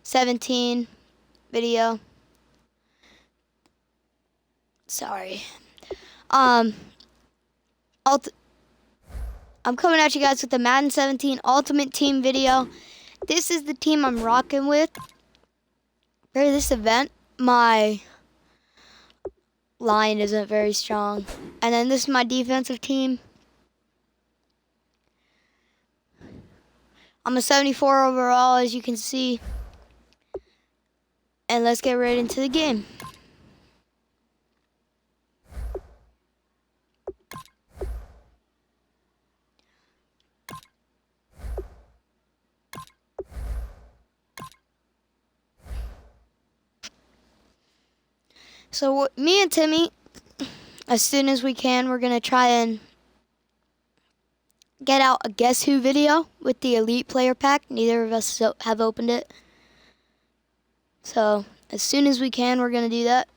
17 video. Sorry. I'm coming at you guys with the Madden 17 Ultimate Team video. This is the team I'm rocking with. For this event, my line isn't very strong. And then this is my defensive team. I'm a 74 overall, as you can see. And let's get right into the game. So me and Timmy, as soon as we can, we're gonna try and get out a Guess Who video with the Elite Player Pack. Neither of us have opened it. So as soon as we can, we're gonna do that.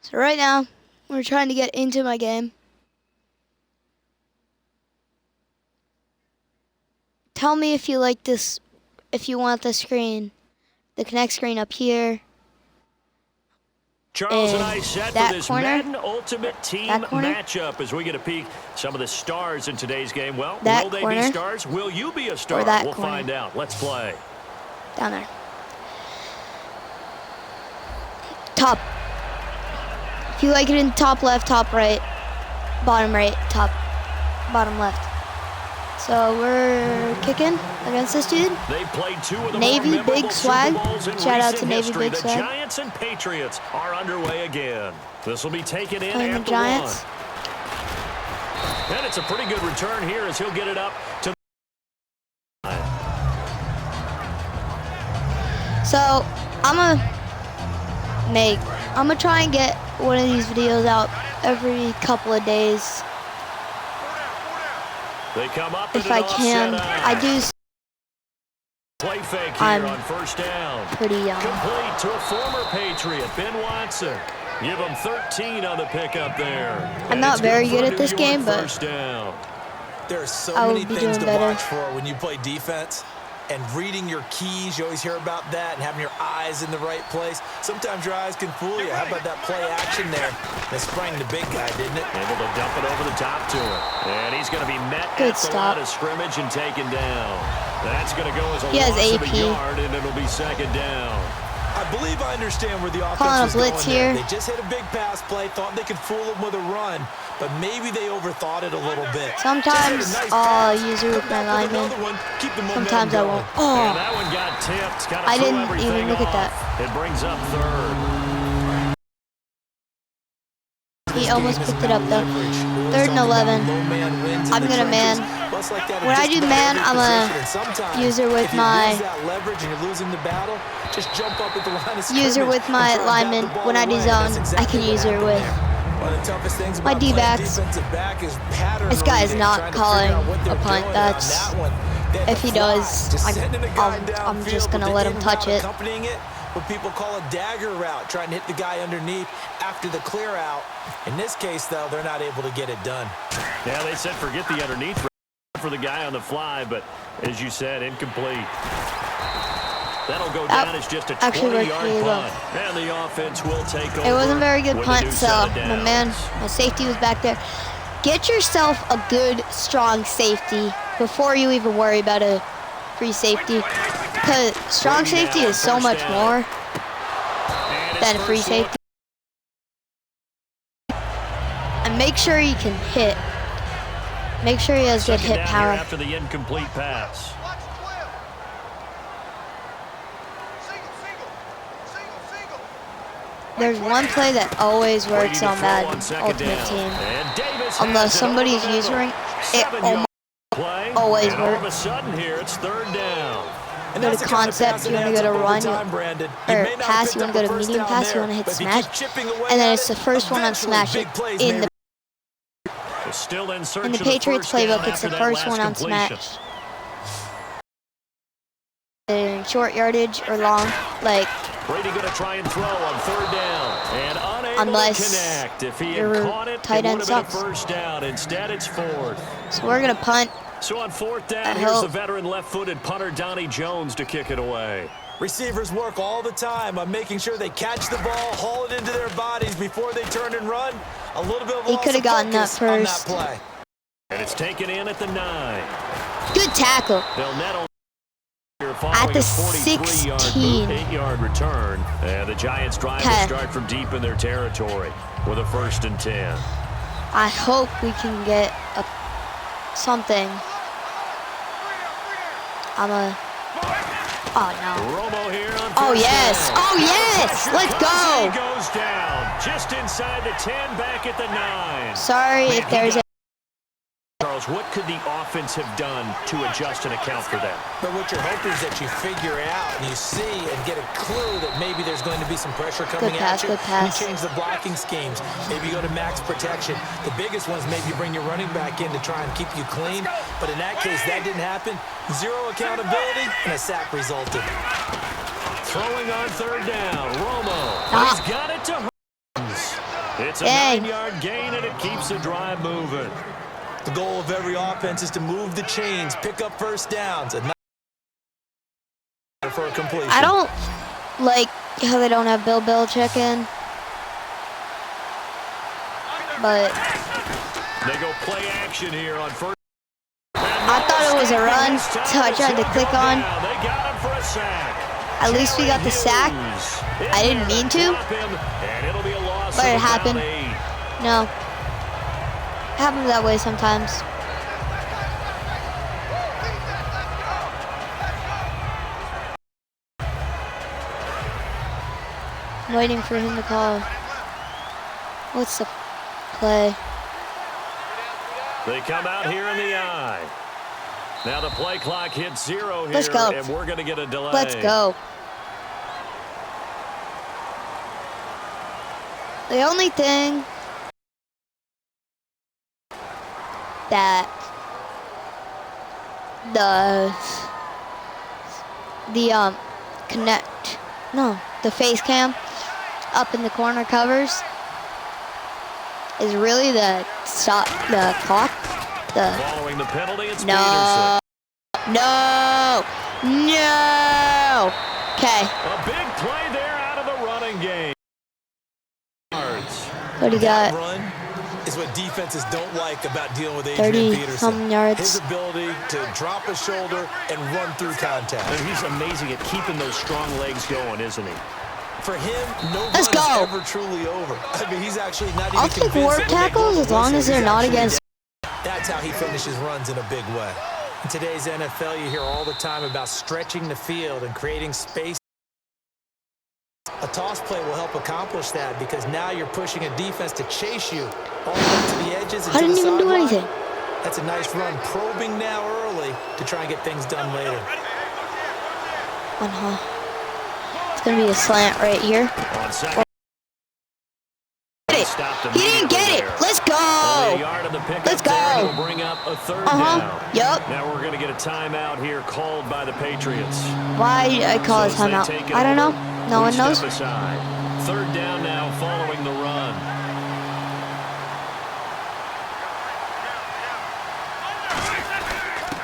So right now, we're trying to get into my game. Tell me if you like this, if you want the screen, the Connect screen up here. Charles and I set for this Madden Ultimate Team matchup as we get a peek some of the stars in today's game. Well, will they be stars? Will you be a star? We'll find out. Let's play. Down there. Top. If you like it in top left, top right, bottom right, top, bottom left. So we're kicking against this dude. They played two of the Navy Big Swag. Shout out to Navy Big the Swag. Giants and Patriots are underway again. This will be taken in Playing after the Giants. One. And it's a pretty good return here as he'll get it up to. So I'm gonna try and get one of these videos out every couple of days. They come up if I can. I do. Play fake here on first down. Pretty young. Complete to a former Patriot, Ben Watson. Give him 13 on the pickup there. I'm not very good at this game, but there are so many things to watch for when you play defense. And reading your keys, you always hear about that, and having your eyes in the right place. Sometimes your eyes can fool you. How about that play action there? That sprang the big guy, didn't it? Able to dump it over the top to him. And he's going to be met at the line of scrimmage and taken down. That's going to go as a loss of a yard, and it'll be second down. I believe I understand where the offense was blitz going here. They just hit a big pass play, thought they could fool him with a run, but maybe they overthought it a little bit. Sometimes I'll use it with my lineman. Sometimes I won't. Oh, that one got tipped. I didn't even look at that. It brings up third. He almost picked it up though. 3rd and 11. I'm gonna man. When I do man, I'm gonna use her with my use her with my lineman. When I do zone, I can use her with my D-backs. This guy is not calling a punt. That's if he does, I'm just gonna let him touch it. What people call a dagger route, trying to hit the guy underneath after the clear out. In this case, though, they're not able to get it done. Yeah, they said forget the underneath for the guy on the fly, but as you said, incomplete. That'll go down as just a 20-yard punt. And the offense will take over. It wasn't a very good punt, so my safety was back there. Get yourself a good, strong safety before you even worry about a free safety. Because strong safety is so much more than a free safety. And make sure he can hit. Make sure he has good hit power. After the incomplete pass. There's one play that always works on Madden Ultimate Team. Unless somebody's using it, always All of a works. sudden here, it's 3rd down. go to concept, you want to go to run, or pass, you want to go to medium pass, you want to hit smash, and then it's the first one on smash in the Patriots playbook. It's the first one on smash. In short yardage or long, like Brady gonna try and throw on third down, and unless to connect. If he your had caught it, tight end it would have been a sucks. first down. Instead, it's fourth. So we're gonna punt. So on fourth down, here's the veteran left-footed punter Donnie Jones to kick it away. Receivers work all the time on making sure they catch the ball, haul it into their bodies before they turn and run. A little bit of He could have gotten that first. Play. And it's taken in at the 9. Good tackle. They'll net At the 16. 8-yard return. And the Giants drive to start from deep in their territory with a 1st and 10. I hope we can get something. Oh no. Romo here on oh yes. down. Oh yes. Let's go. Goes down just inside the 10, back at the 9. Sorry if there's a. Charles, what could the offense have done to adjust and account for that? But what you're hoping is that you figure out and you see and get a clue that maybe there's going to be some pressure coming at you. Good pass. You change the blocking schemes. Maybe you go to max protection. The biggest one is maybe you bring your running back in to try and keep you clean. But in that case, that didn't happen. Zero accountability, and a sack resulted. Throwing on third down, Romo. He's got it to Hurns. It's a 9-yard gain, and it keeps the drive moving. The goal of every offense is to move the chains, pick up first downs, and not for a completion. I don't like how they don't have Bill Belichick in, but they go play action here on first. I thought it was a run, so I tried to click on. They got him for a sack. At least we got the sack. I didn't mean to, but it happened. No. It happens that way sometimes. I'm waiting for him to call. What's the play? They come out here in the eye. Now the play clock hits 0 here, Let's go. and we're going to get a delay. Let's go. The only thing that the face cam up in the corner covers is really the clock. Following the penalty, it's no. Okay. A big play there out of the running game. What do you got? Run is what defenses don't like about dealing with Adrian Peterson. 30-some yards. His ability to drop a shoulder and run through contact. And he's amazing at keeping those strong legs going, isn't he? For him, no run Let's is go. ever truly over. I mean, he's actually not even I'll take work tackles as long as they're not against. That's how he finishes runs in a big way. In today's NFL, you hear all the time about stretching the field and creating space. A toss play will help accomplish that because now you're pushing a defense to chase you all the way to the edges and I to the didn't even do sideline. anything. That's a nice run, probing now early to try and get things done later. It's going to be a slant right here. He didn't get it. Let's go. Let's go. Bring up a third down. Yep. Now we're going to get a timeout here called by the Patriots. Why did I call a timeout? I don't know. No one knows. Third down now following the run.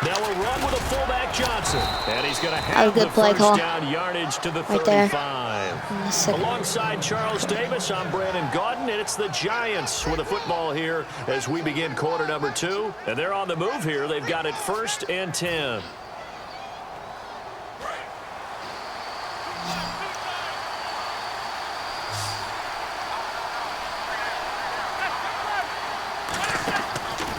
Now a run with a fullback Johnson. And he's going to have the first down yardage to the 35. Alongside Charles Davis, I'm Brandon Gaudin, and it's the Giants with the football here as we begin quarter number 2. And they're on the move here. They've got it 1st and 10.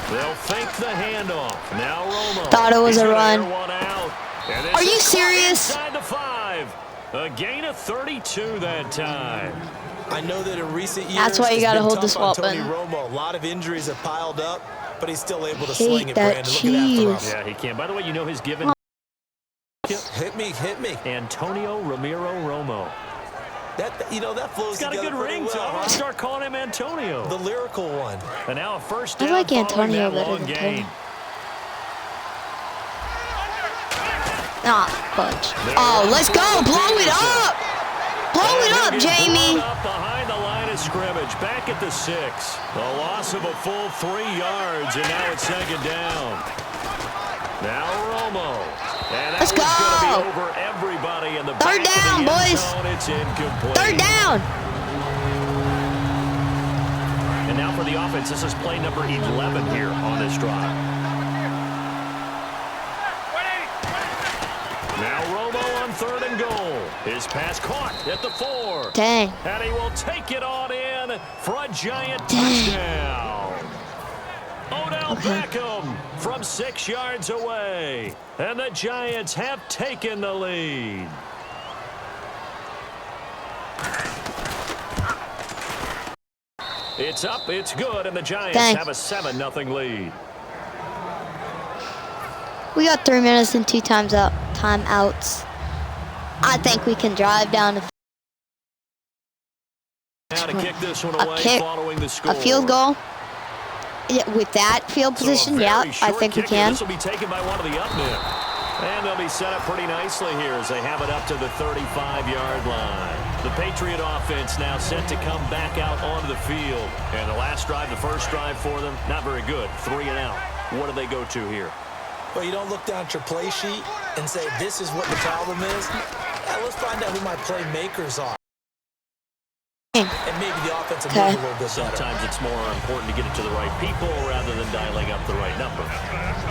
They'll fake the handoff. Now Romo. Thought it was a run. Are you serious? Inside the 5. A gain of 32 that time. I know that in recent years, that's why you got to hold the swap button. button. Romo, a lot of injuries have piled up, but he's still able to Hate sling it, that Brandon. cheese. Look at that throw. Yeah, he can. By the way, you know his given Hit me. Antonio Ramiro Romo. That flows He's got a good ring to him. I'll start calling him Antonio. The lyrical one. And now a first down. I like Antonio better than Tony. Fudge. Oh, let's go. Blow it up. Blow it up, Jamie. Up behind the line of scrimmage. Back at the 6. A loss of a full 3 yards, and now it's second down. Now Romo. And let's go. Gonna be over everybody in the third down, boys. It's incomplete. Third down. And now for the offense, this is play number 11 here on this drive. Now Romo on 3rd and goal. His pass caught at the 4. Dang. And he will take it on in for a giant touchdown. Odell Beckham from 6 yards away. And the Giants have taken the lead. It's up, it's good, and the Giants have a 7-0 lead. We got 3 minutes and 2 timeouts. I think we can drive down to now to kick this one away following the score. A field goal. With that field position, I think we can. This will be taken by one of the up men. And they'll be set up pretty nicely here as they have it up to the 35-yard line. The Patriot offense now set to come back out onto the field. And the last drive, the first drive for them, not very good. 3 and out. What do they go to here? Well, you don't look down at your play sheet and say, this is what the problem is. Let's find out who my playmakers are. And maybe the offense will move a little bit better. Sometimes it's more important to get it to the right people rather than dialing up the right number.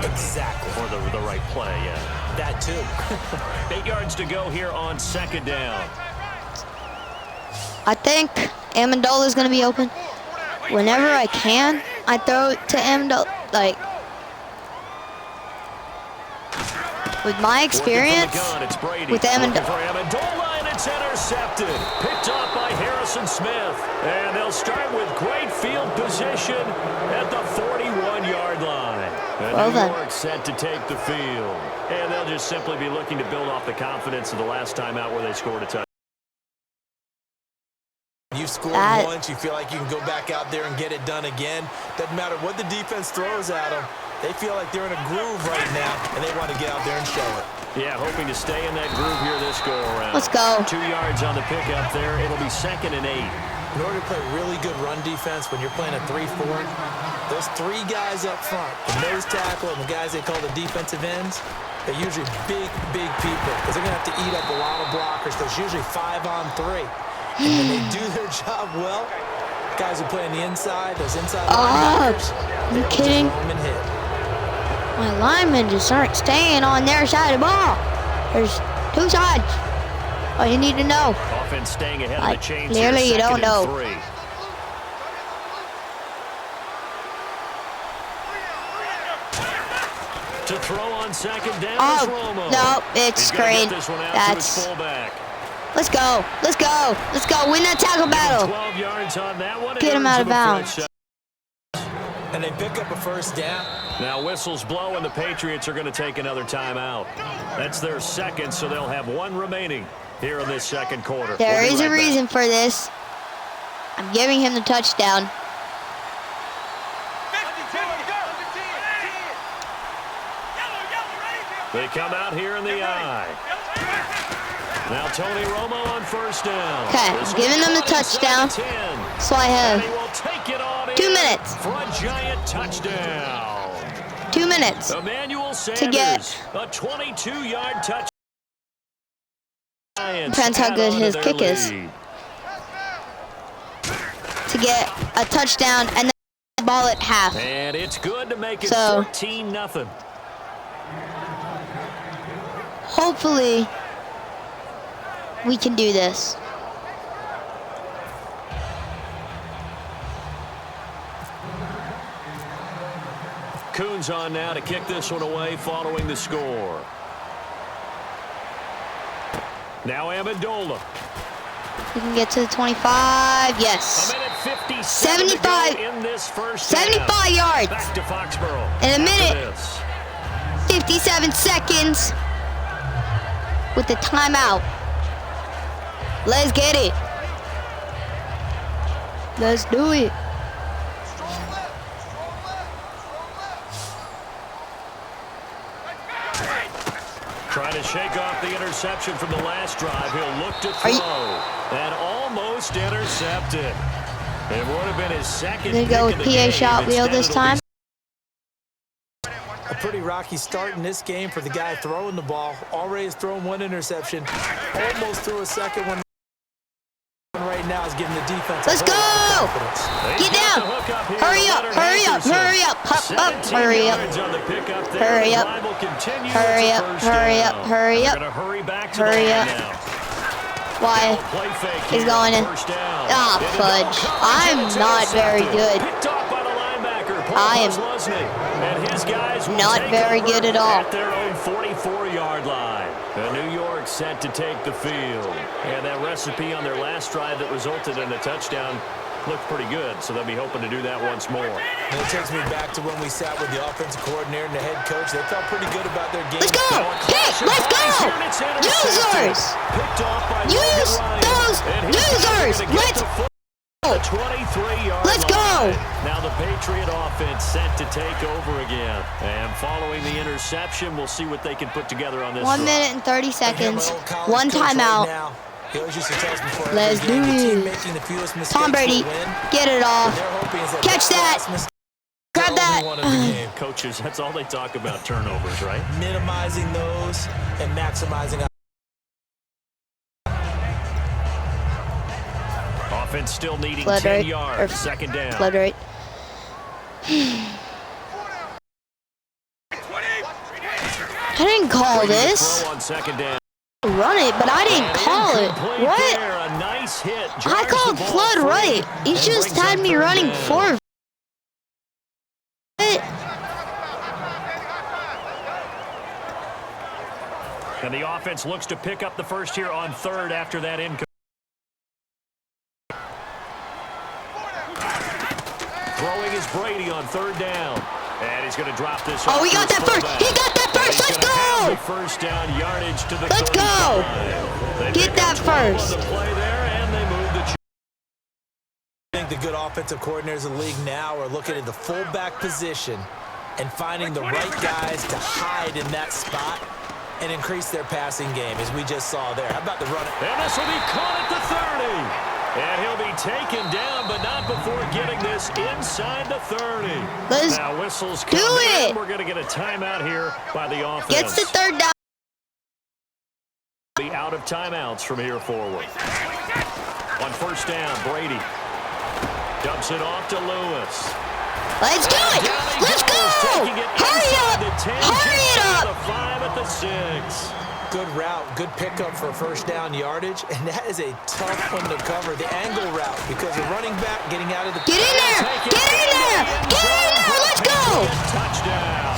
Exactly. Or the right play, yeah. That too. 8 yards to go here on second down. I think Amendola is going to be open. Whenever I can, I throw it to Amendola. Like, with my experience with Amendola, and it's intercepted. Picked off by Harrison Smith. And they'll start with great field position at the 41-yard line. And New York set to take the field. And they'll just simply be looking to build off the confidence of the last time out where they scored a touchdown. You scored once, you feel like you can go back out there and get it done again. Doesn't matter what the defense throws at them. They feel like they're in a groove right now, and they want to get out there and show it. Yeah, hoping to stay in that groove here this go-around. Let's go. 2 yards on the pickup there. It'll be 2nd and 8. In order to play really good run defense when you're playing a 3-4, those 3 guys up front, the nose tackle and the guys they call the defensive ends, they're usually big people because they're going to have to eat up a lot of blockers. There's usually 5-on-3. And when they do their job well, guys who play on the inside, those inside linebackers, you kidding? My linemen just aren't staying on their side of the ball. There's 2 sides. All you need to know. Offense staying ahead of the chains. Clearly you don't know. 3. To throw on second down is Romo. No, it's screen. That's fullback. Let's go. Let's go. Let's go. Win that tackle battle. 12 yards on that one. Get him out of bounds. And they pick up a first down. Now whistles blow, and the Patriots are going to take another timeout. That's their second, so they'll have 1 remaining here in this second quarter. There is a reason for this. I'm giving him the touchdown. They come out here in the eye. Now Tony Romo on first down. Okay, giving them the touchdown. So I have 2 minutes. For a giant touchdown. 2 minutes to get a 22-yard touchdown. Depends how good his kick is. To get a touchdown and then the ball at half. And it's good to make it 14-0. Hopefully we can do this. Coons on now to kick this one away following the score. Now Amendola. We can get to the 25. Yes. 75 in this first 75 yards. Back to Foxborough. In a minute. 57 seconds. with the timeout. Let's get it. Let's do it. Trying to shake off the interception from the last drive. He'll look to throw. And almost intercepted. It would have been his second. Gonna go with PA shot wheel this time. A pretty rocky start in this game for the guy throwing the ball. Already has thrown one interception. Almost threw a second one. Right now is giving the defense. Let's go! Get down! Hurry up! Hurry up! Hurry up! Hop up! Hurry up! Hurry up! Hurry up! Hurry up! Hurry up! Hurry up! Why? He's going in. Ah, fudge. I'm not very good. I am not very good at all. At their own 44-yard line. New York set to take the field. And that recipe on their last drive that resulted in a touchdown looked pretty good, so they'll be hoping to do that once more. And it takes me back to when we sat with the offensive coordinator and the head coach. They felt pretty good about their game. Let's go! Pick! Let's go! Users! Use those users! Let's go! Let's go! Now the Patriot offense set to take over again. And following the interception, we'll see what they can put together on this. 1 minute and 30 seconds. One timeout. Let's do it. Tom Brady, get it off. Catch that. Grab that. Coaches, that's all they talk about, turnovers, right? Minimizing those and maximizing. Offense still needing 10 yards. Second down. Flood rate. I didn't call this. Run it, but I didn't call it. What? I called flood right. You just had me running forward. And the offense looks to pick up the first here on third after that income. Throwing is Brady on third down. And he's going to drop this. Oh, we got that first. He got that first. Let's go. First down yardage to the Let's go. Get that first. I think the good offensive coordinators in the league now are looking at the fullback position and finding the right guys to hide in that spot and increase their passing game, as we just saw there. How about the run? And this will be caught at the 30. And he'll be taken down, but not before getting this inside the 30. Let's now whistles come do it. In. We're going to get a timeout here by the offense. Gets the third down. Be out of timeouts from here forward. On first down, Brady dumps it off to Lewis. Let's do it. Let's go. Hurry up. Hurry it up. The 5 at the 6. Good route, good pickup for first down yardage, and that is a tough one to cover, the angle route, because the running back getting out of the... Get in there! Get in there! Get in there! Let's go! Touchdown!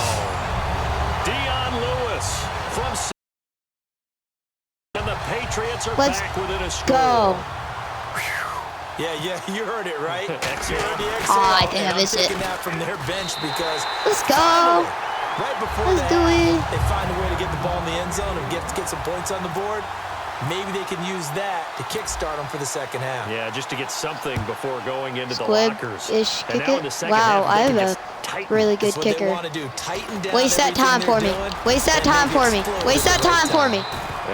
Dion Lewis from... And the Patriots are back within a score. Go! Yeah, you heard it, right? You heard the exhale. Oh, I think I missed it. That from their bench because... Let's go! Right before Let's do it. They find a way to get the ball in the end zone and get some points on the board. Maybe they can use that to kickstart them for the second half. Yeah, just to get something before going into the lockers. Squib-ish kick it. Wow, I have a really good kicker. Waste that time for me. Waste that time for me. Waste that time for me.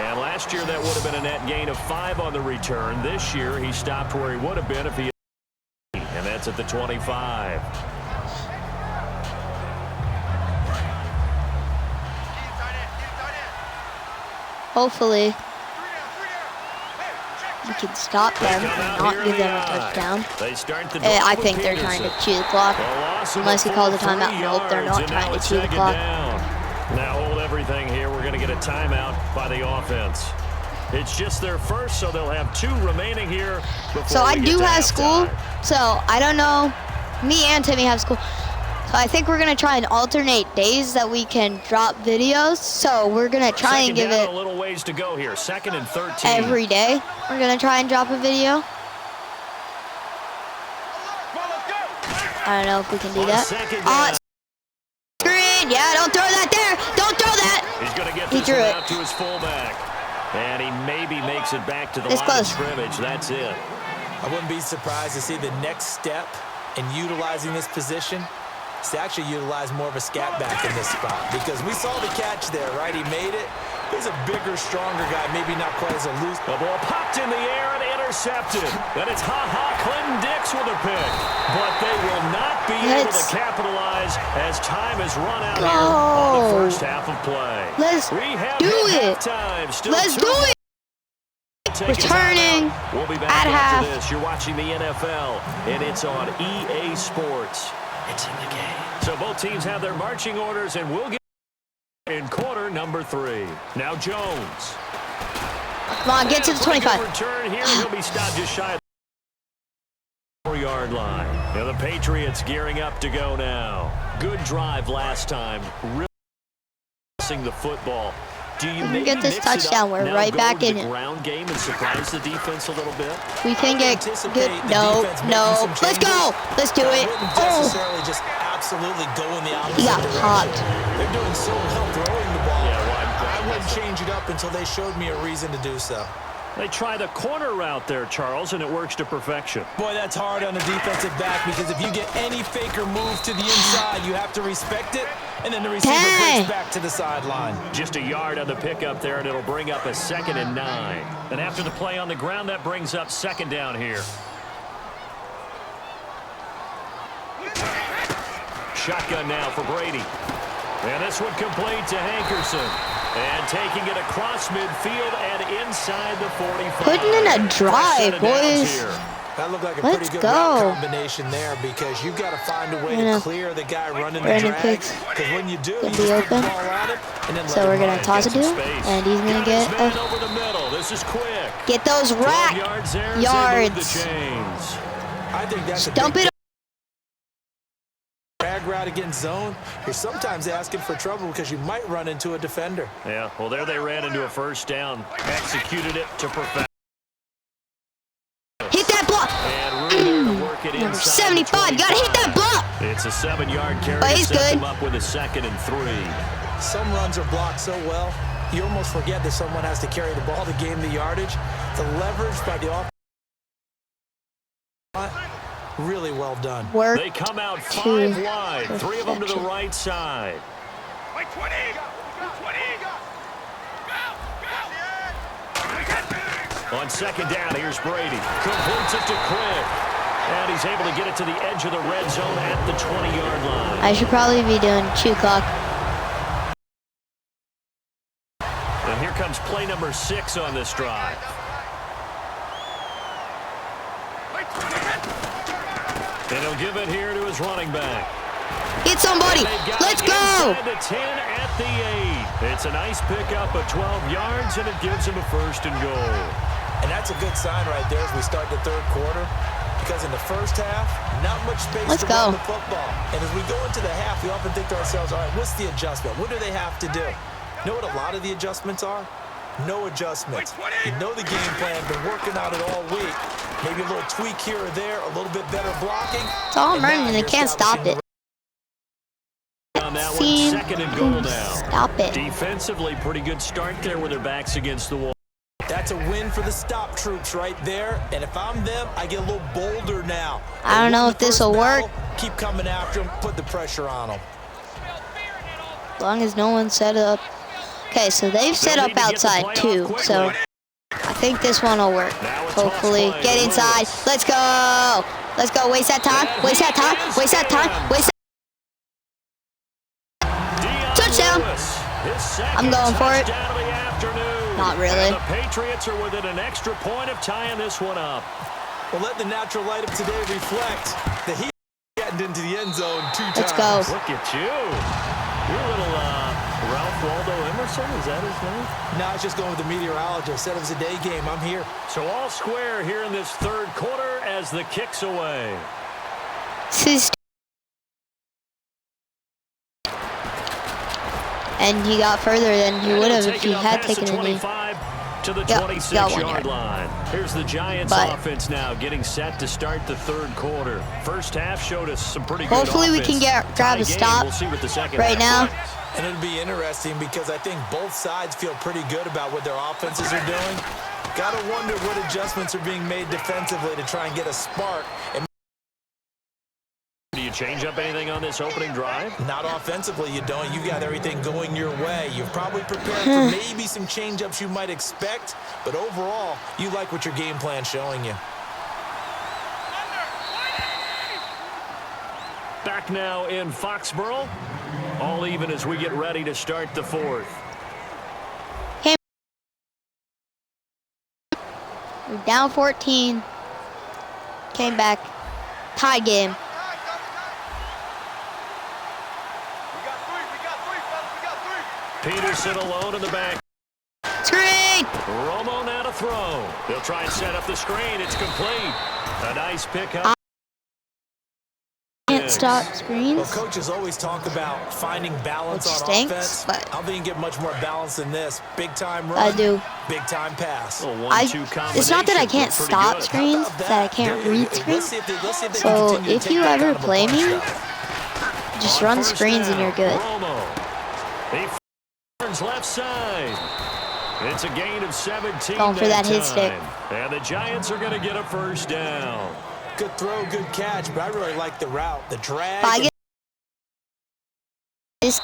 And last year that would have been a net gain of 5 on the return. This year he stopped where he would have been if he had, and that's at the 25. Hopefully, we can stop them and not give them a touchdown. I think they're trying to chew the clock. Unless he calls a timeout. Nope, they're not trying to chew the clock. Now hold everything here. We're going to get a timeout by the offense. It's just their first, so they'll have 2 remaining here. So I do have school, so I don't know. Me and Timmy have school. So I think we're going to try and alternate days that we can drop videos. So we're going to try and give it a little ways to go here. 2nd and 13. Every day. We're going to try and drop a video. I don't know if we can do that. Screen. Yeah, don't throw that there. Don't throw that. He's going to get this out to his fullback. And he maybe makes it back to the line of scrimmage. That's it. I wouldn't be surprised to see the next step in utilizing this position is to actually utilize more of a scat back in this spot, because we saw the catch there, right? He made it. He's a bigger, stronger guy, maybe not quite as elusive. The ball popped in the air and intercepted. And it's Clinton Dix with a pick. But they will not be able to capitalize as time has run out here on the first half of play. Let's do it. Let's do it. Returning we'll be back at after half. this. You're watching the NFL, and it's on EA Sports. It's in the game. So both teams have their marching orders, and we'll get in quarter number 3. Now Jones. Come on, get to the 25. Return here, he'll be stopped just shy of the 4-yard line. Now the Patriots gearing up to go now. Good drive last time. Really passing the football. Do you get this touchdown? We're right back in it. Ground game and surprise the defense a little bit. We can get good. No. Let's go. Let's do it. Necessarily just absolutely go in the opposite He got popped. They're doing so well throwing the ball. I wouldn't change it up until they showed me a reason to do so. They try the corner route there, Charles, and it works to perfection. Boy, that's hard on a defensive back, because if you get any faker move to the inside, you have to respect it, and then the receiver breaks back to the sideline. Just a yard on the pickup there, and it'll bring up a 2nd and 9. And after the play on the ground, that brings up 2nd down here. Shotgun now for Brady. And this one complete to Hankerson. And taking it across midfield and inside the 45. Putting in a drive, boys. That looked like a pretty good route combination there, because you've got to find a way to clear the guy running the drag. Because when you do, you just put the ball on it, and then so we're going to toss it to him, and he's going to get over the middle. This is quick. Get those rack yards. I think that's dump it. Drag route against zone, you're sometimes asking for trouble because you might run into a defender. Yeah, well, there they ran into a first down. Executed it to perfection. Hit that block. And really there to work it Number 75, got to hit that block. It's a 7-yard carry. But he's good. Him up with a 2nd and 3. Some runs are blocked so well, you almost forget that someone has to carry the ball to gain the yardage. The leverage by the offense. Really well done. They come out 5 wide. 3 of them to the right side. On 2nd down, here's Brady. Completes it to Quick. And he's able to get it to the edge of the red zone at the 20-yard line. I should probably be doing 2 clock. And here comes play number 6 on this drive. And he'll give it here to his running back. Hit somebody. Let's go. The 10 at the 8. It's a nice pickup of 12 yards, and it gives him a 1st and goal. And that's a good sign right there as we start the 3rd quarter, because in the first half, not much space to run the football. And as we go into the half, we often think to ourselves, all right, what's the adjustment? What do they have to do? You know what a lot of the adjustments are? No adjustments. You know the game plan, been working out it all week. Maybe a little tweak here or there, a little bit better blocking. It's all running, they can't stop it. On that one, 2nd and goal now. Stop it. Defensively, pretty good start there with their backs against the wall. That's a win for the stop troops right there. And if I'm them, I get a little bolder now. I don't know if this will work. Keep coming after them, put the pressure on them. As long as no one set up. Okay, so they've set up outside too, so I think this one will work. Hopefully. Get inside. Let's go. Let's go. Waste that time. Waste that time. Waste that time. Waste that. Touchdown. I'm going for it. Not really. The Patriots are within an extra point of tying this one up. Well, let the natural light of today reflect that he's getting into the end zone 2 times. Let's go. Look at you. You're a little Ralph Waldo Emerson, is that his name? No, I was just going with the meteorologist. Said it was a day game. I'm here. So all square here in this 3rd quarter as the kick's away. And he got further than he would have if he had taken a knee. To the 26-yard line. Here's the Giants offense now getting set to start the 3rd quarter. First half showed us some pretty good offense. Hopefully we can grab a stop we'll see what the second right now. And it'll be interesting because I think both sides feel pretty good about what their offenses are doing. Got to wonder what adjustments are being made defensively to try and get a spark. And do you change up anything on this opening drive? not offensively, you don't. You got everything going your way. You've probably prepared for maybe some change-ups you might expect, but overall, you like what your game plan's showing you. Back now in Foxborough. All even as we get ready to start the fourth. We're down 14. Came back. Tie game. Peterson alone in the back. Screen! Romo now to throw. They'll try and set up the screen. It's complete. A nice pickup. Can't stop screens. Well, coaches always talk about finding balance Which on stinks, offense. but I don't think you get much more balance than this. Big time run. I do. Big time pass. It's not that I can't stop screens, it's that I can't read screens. So if you ever play me, just run screens and you're good. He turns left side. It's a gain of 17. Going for that hit stick. And the Giants are going to get a first down. Good throw, good catch, but I really like the route, the drag.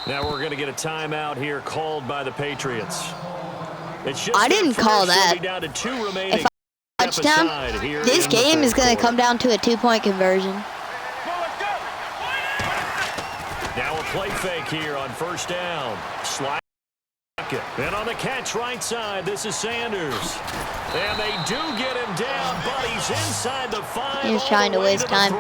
Now we're going to get a timeout here called by the Patriots. It's just I didn't call that. Down to 2 remaining. If I touchdown, this game is going to come down to a 2-point conversion. Now a play fake here on first down. Slide. And on the catch right side, this is Sanders. And they do get him down, but he's inside the 5. He's trying to waste time.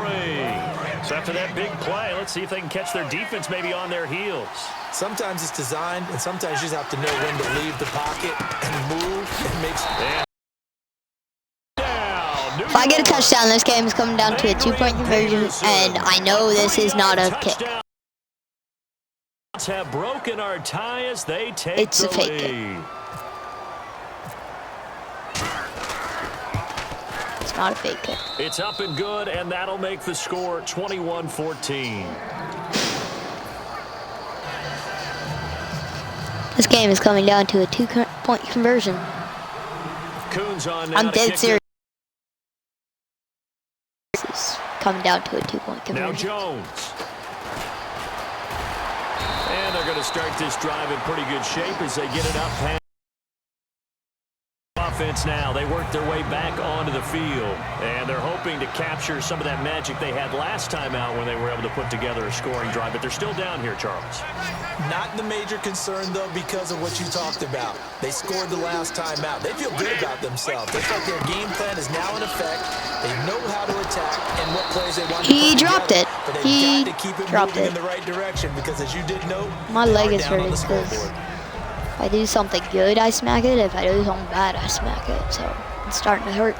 So after that big play, let's see if they can catch their defense maybe on their heels. Sometimes it's designed, and sometimes you just have to know when to leave the pocket and move. It makes If I get a touchdown, this game is coming down to a 2-point conversion, and I know this is not a kick. Have broken our tie as they take it's a fake kick. It's not a fake kick. It's up and good, and that'll make the score 21-14. This game is coming down to a 2-point conversion. Coons on now. I'm dead serious. This is coming down to a 2-point conversion. Now Jones. And they're going to start this drive in pretty good shape as they get it up past offense now. They work their way back onto the field, and they're hoping to capture some of that magic they had last time out when they were able to put together a scoring drive, but they're still down here, Charles. Not the major concern, though, because of what you talked about. They scored the last time out. They feel good about themselves. They feel like their game plan is now in effect. They know how to attack and what plays they want to He dropped it. But He got to keep it dropped moving it. in the right direction because, as you did note, my leg is hurting because if I do something good, I smack it. If I do something bad, I smack it. So it's starting to hurt.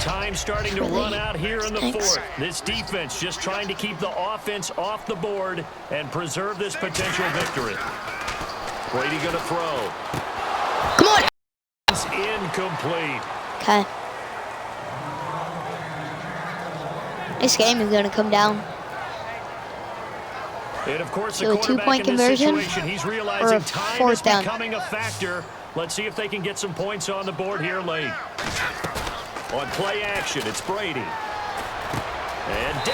Time starting to run out here in the fourth. This defense just trying to keep the offense off the board and preserve this potential victory. Brady going to throw. Come on. It's incomplete. Okay. This game is going to come down and of course, to a 2-point conversion he's or realizing a time fourth is down. becoming a factor. Let's see if they can get some points on the board here late. On play action, it's Brady. And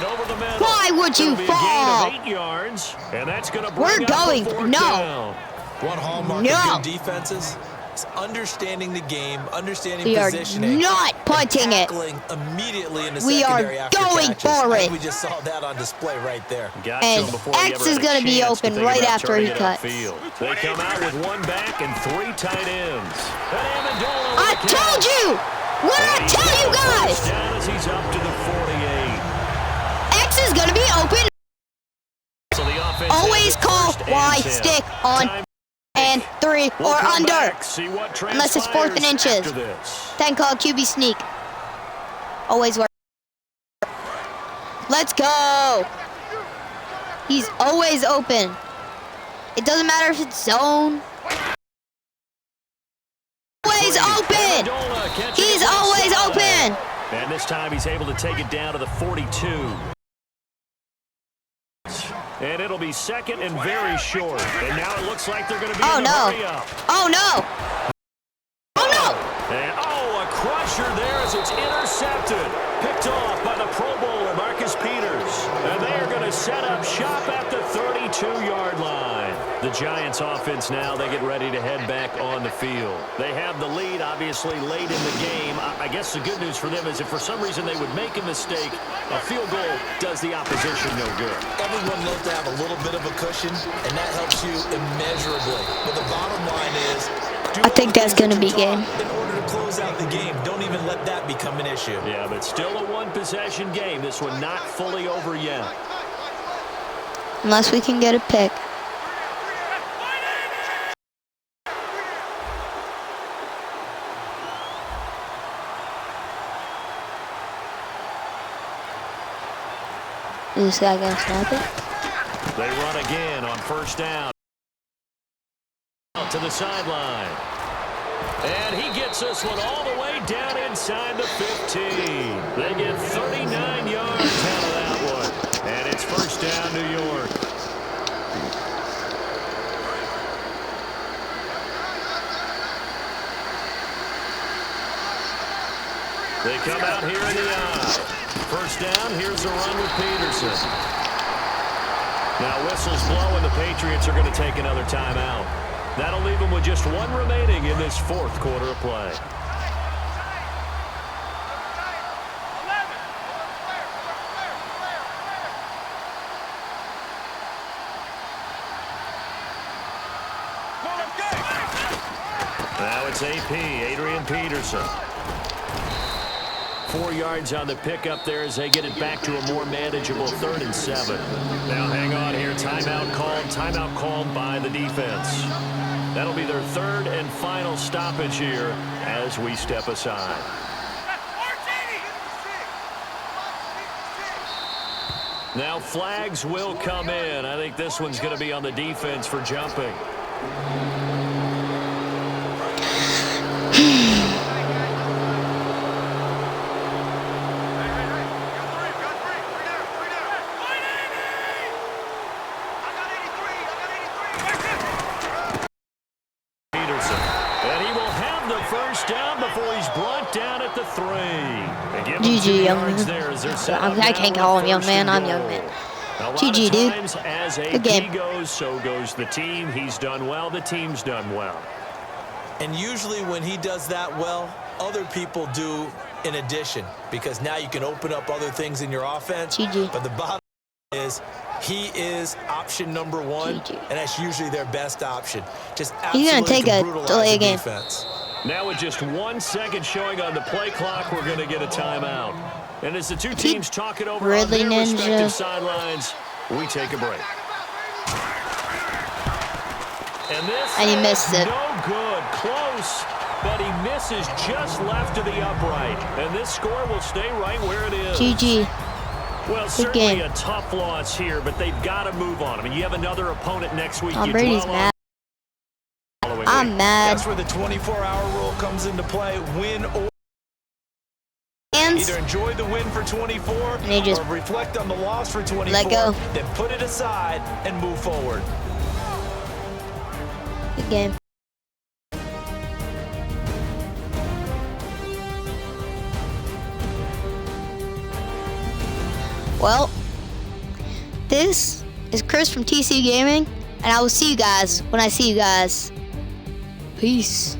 over the middle. Why would you fall? A gain of 8 yards, and that's going to bring We're going. No. One hallmark of good defenses is understanding the game, understanding positioning. We are not punting it. Immediately in the we are going for it. We just saw that on display right there. And X is going to be open right after he cuts. They come out with 1 back and 3 tight ends. I told you! What did I tell you guys? He's up to the 48. X is going to be open. So the offense always call Y stick on and 3 or under. Unless it's 4th and inches. Then call QB sneak. Always work. Let's go. He's always open. It doesn't matter if it's zone. Always open. He's always open. And this time he's able to take it down to the 42. And it'll be second and very short. And now it looks like they're going to be in a hurry up. Oh, no. Oh, no. And, a crusher there as it's intercepted. Picked off by the Pro Bowler, Marcus Peters. And they are going to set up shop at the 32-yard line. The Giants offense now, they get ready to head back on the field. They have the lead, obviously, late in the game. I guess the good news for them is if for some reason they would make a mistake, a field goal does the opposition no good. Everyone loves to have a little bit of a cushion, and that helps you immeasurably. But the bottom line is, I think that's going to be game. In order to close out the game, don't even let that become an issue. Yeah, but still a one-possession game. This one not fully over yet. Unless we can get a pick. Is this guy going to snap it? They run again on first down. To the sideline. And he gets this one all the way down inside the 15. They get 39 yards out of that one. And it's first down, New York. They come out here in the eye. First down, here's a run with Peterson. Now whistles blow and the Patriots are going to take another timeout. That'll leave them with just one remaining in this fourth quarter of play. Now it's AP, Adrian Peterson. 4 yards on the pickup there as they get it back to a more manageable 3rd and 7. Now hang on here. Timeout called by the defense. That'll be their 3rd and final stoppage here as we step aside. Now flags will come in. I think this one's going to be on the defense for jumping. GG, young man. I can't call him young man. I'm young man. GG, dude. As good game. Goes, so goes the team. He's done well. The team's done well. And usually when he does that well, other people do in addition, because now you can open up other things in your offense. GG. But the bottom is he is option number 1, GG. and that's usually their best option. Just he's gonna take a delay game. Defense. Now with just 1 second showing on the play clock, we're going to get a timeout. And as the two teams talk it over on their respective sidelines, we take a break. And he missed it. No good. Close, but he misses just left of the upright. And this score will stay right where it is. GG. Well, certainly a tough loss here, but they've got to move on. I mean, you have another opponent next week. Tom Brady's mad. I'm mad. That's where the 24-hour rule comes into play. Win or either enjoy the win for 24 or reflect on the loss for 24. Let go. Then put it aside and move forward. Good game. Well, this is Chris from TC Gaming, and I will see you guys when I see you guys. Peace.